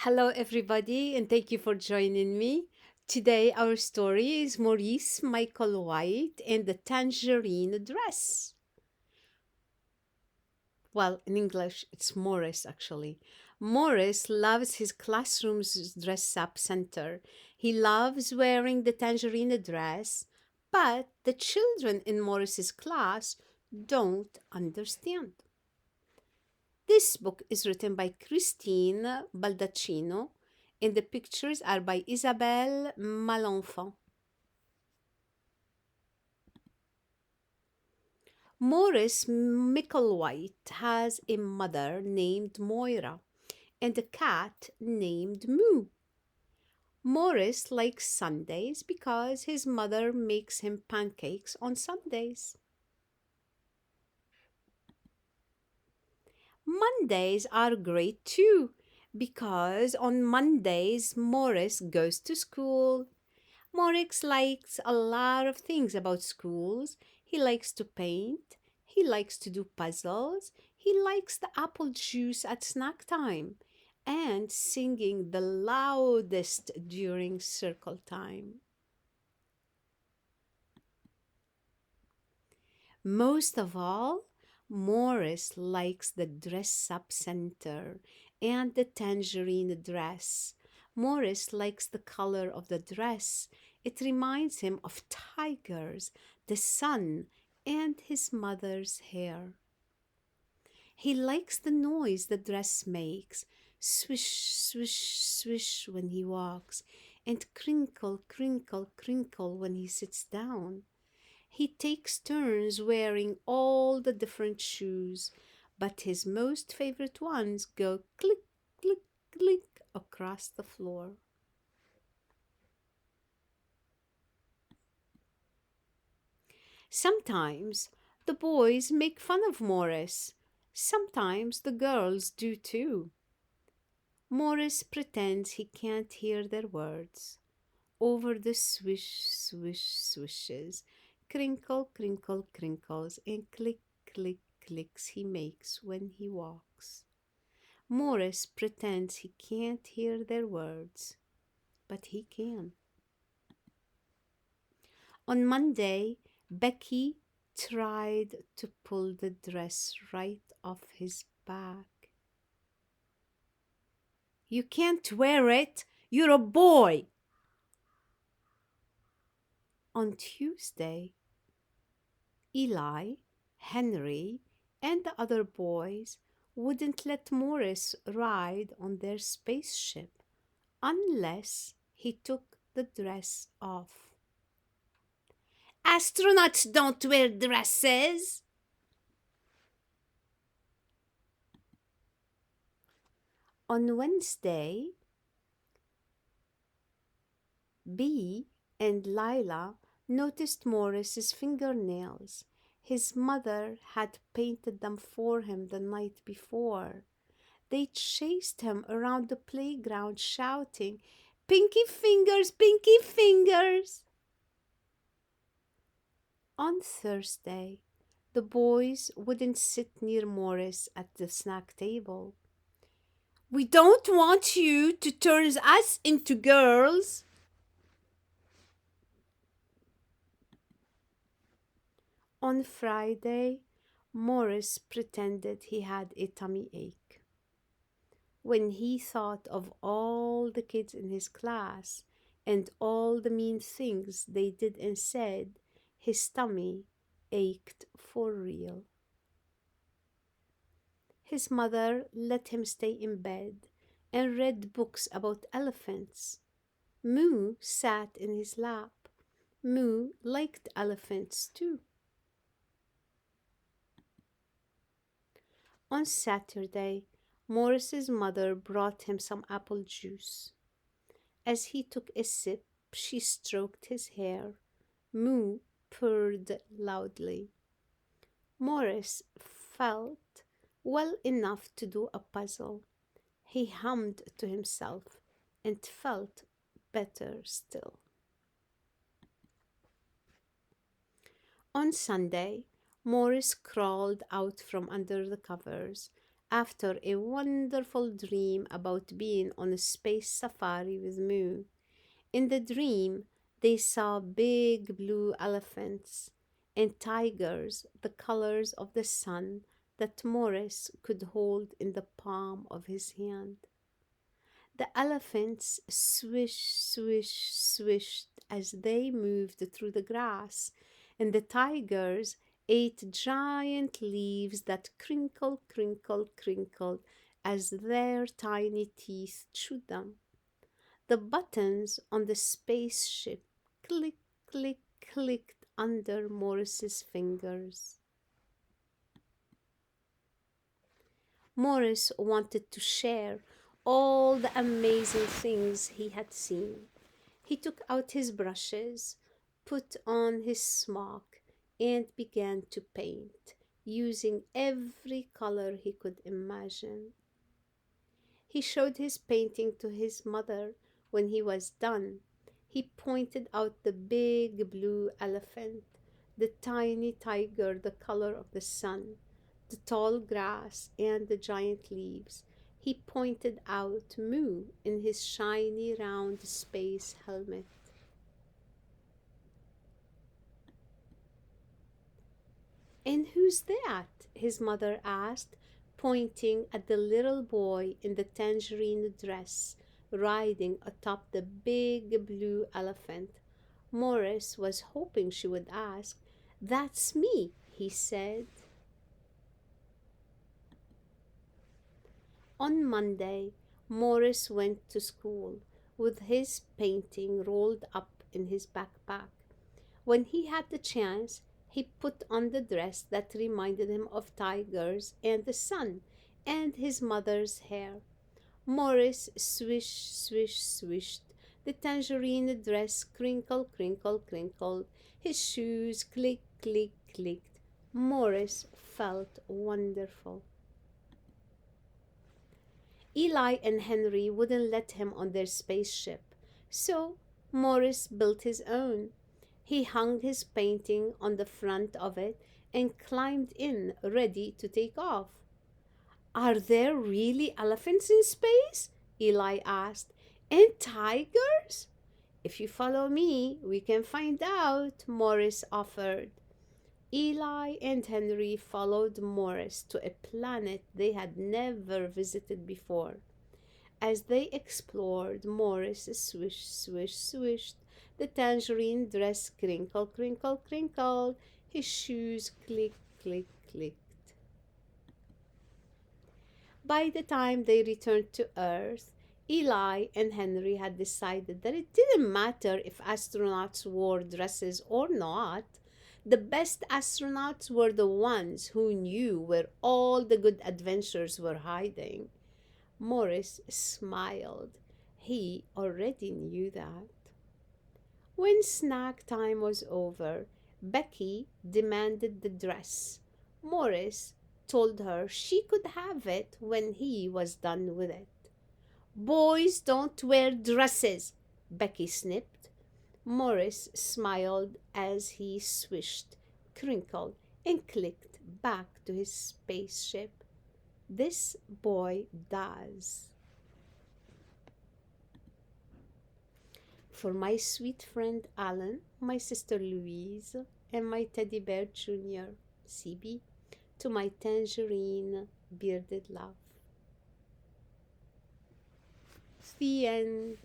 Hello, everybody, and thank you for joining me. Today, our story is Maurice Mickelwhite and the Tangerine Dress. Well, in English, it's Morris actually. Morris loves his classroom's dress up center. He loves wearing the tangerine dress, but the children in Morris's class don't understand. This book is written by Christine Baldacchino, and the pictures are by Isabelle Malenfant. Maurice Mickelwhite has a mother named Moira and a cat named Moo. Maurice likes Sundays because his mother makes him pancakes on Sundays. Mondays are great too because on Mondays Maurice goes to school. Morix likes a lot of things about schools. He likes to paint. He likes to do puzzles. He likes the apple juice at snack time and singing the loudest during circle time. Most of all, Morris likes the dress up center and the tangerine dress. Morris likes the color of the dress. It reminds him of tigers, the sun, and his mother's hair. He likes the noise the dress makes, swish, swish, swish when he walks, and crinkle, crinkle, crinkle when he sits down. He takes turns wearing all the different shoes, but his most favorite ones go click, click, click across the floor. Sometimes the boys make fun of Morris. Sometimes the girls do too. Morris pretends he can't hear their words. Over the swish, swish, swishes, crinkle, crinkle, crinkles, and click, click, clicks he makes when he walks. Morris pretends he can't hear their words, but he can. On Monday, Becky tried to pull the dress right off his back. You can't wear it. You're a boy. On Tuesday, Eli, Henry, and the other boys wouldn't let Morris ride on their spaceship unless he took the dress off. Astronauts don't wear dresses. On Wednesday, Bee and Lila noticed Morris's fingernails. His mother had painted them for him the night before. They chased him around the playground shouting, "Pinky fingers, pinky fingers!" On Thursday, the boys wouldn't sit near Morris at the snack table. "We don't want you to turn us into girls." On Friday, Morris pretended he had a tummy ache. When he thought of all the kids in his class and all the mean things they did and said, his tummy ached for real. His mother let him stay in bed and read books about elephants. Moo sat in his lap. Moo liked elephants too. On Saturday, Morris's mother brought him some apple juice. As he took a sip, she stroked his hair. Moo purred loudly. Morris felt well enough to do a puzzle. He hummed to himself and felt better still. On Sunday, Morris crawled out from under the covers after a wonderful dream about being on a space safari with Moo. In the dream, they saw big blue elephants and tigers, the colors of the sun that Morris could hold in the palm of his hand. The elephants swish, swish, swished as they moved through the grass, and the tigers ate giant leaves that crinkled, crinkled, crinkled as their tiny teeth chewed them. The buttons on the spaceship click, click, clicked under Morris's fingers. Morris wanted to share all the amazing things he had seen. He took out his brushes, put on his smock, and began to paint, using every color he could imagine. He showed his painting to his mother when he was done. He pointed out the big blue elephant, the tiny tiger the color of the sun, the tall grass, and the giant leaves. He pointed out Moo in his shiny round space helmet. "And who's that?" his mother asked, pointing at the little boy in the tangerine dress riding atop the big blue elephant. Morris was hoping she would ask. "That's me," he said. On Monday, Morris went to school with his painting rolled up in his backpack. When he had the chance, he put on the dress that reminded him of tigers and the sun and his mother's hair. Morris swish, swish, swished. The tangerine dress crinkle, crinkle, crinkled. His shoes click, click, clicked. Morris felt wonderful. Eli and Henry wouldn't let him on their spaceship, so Morris built his own. He hung his painting on the front of it and climbed in, ready to take off. "Are there really elephants in space?" Eli asked. "And tigers?" "If you follow me, we can find out," Morris offered. Eli and Henry followed Morris to a planet they had never visited before. As they explored, Morris swish, swish, swished. The tangerine dress crinkle, crinkle, crinkled. His shoes click, click, clicked. By the time they returned to Earth, Eli and Henry had decided that it didn't matter if astronauts wore dresses or not. The best astronauts were the ones who knew where all the good adventures were hiding. Morris smiled. He already knew that. When snack time was over, Becky demanded the dress. Morris told her she could have it when he was done with it. "Boys don't wear dresses," Becky snipped. Morris smiled as he swished, crinkled, and clicked back to his spaceship. "This boy does." For my sweet friend Alan, my sister Louise, and my teddy bear Junior, CB, to my tangerine bearded love. The end.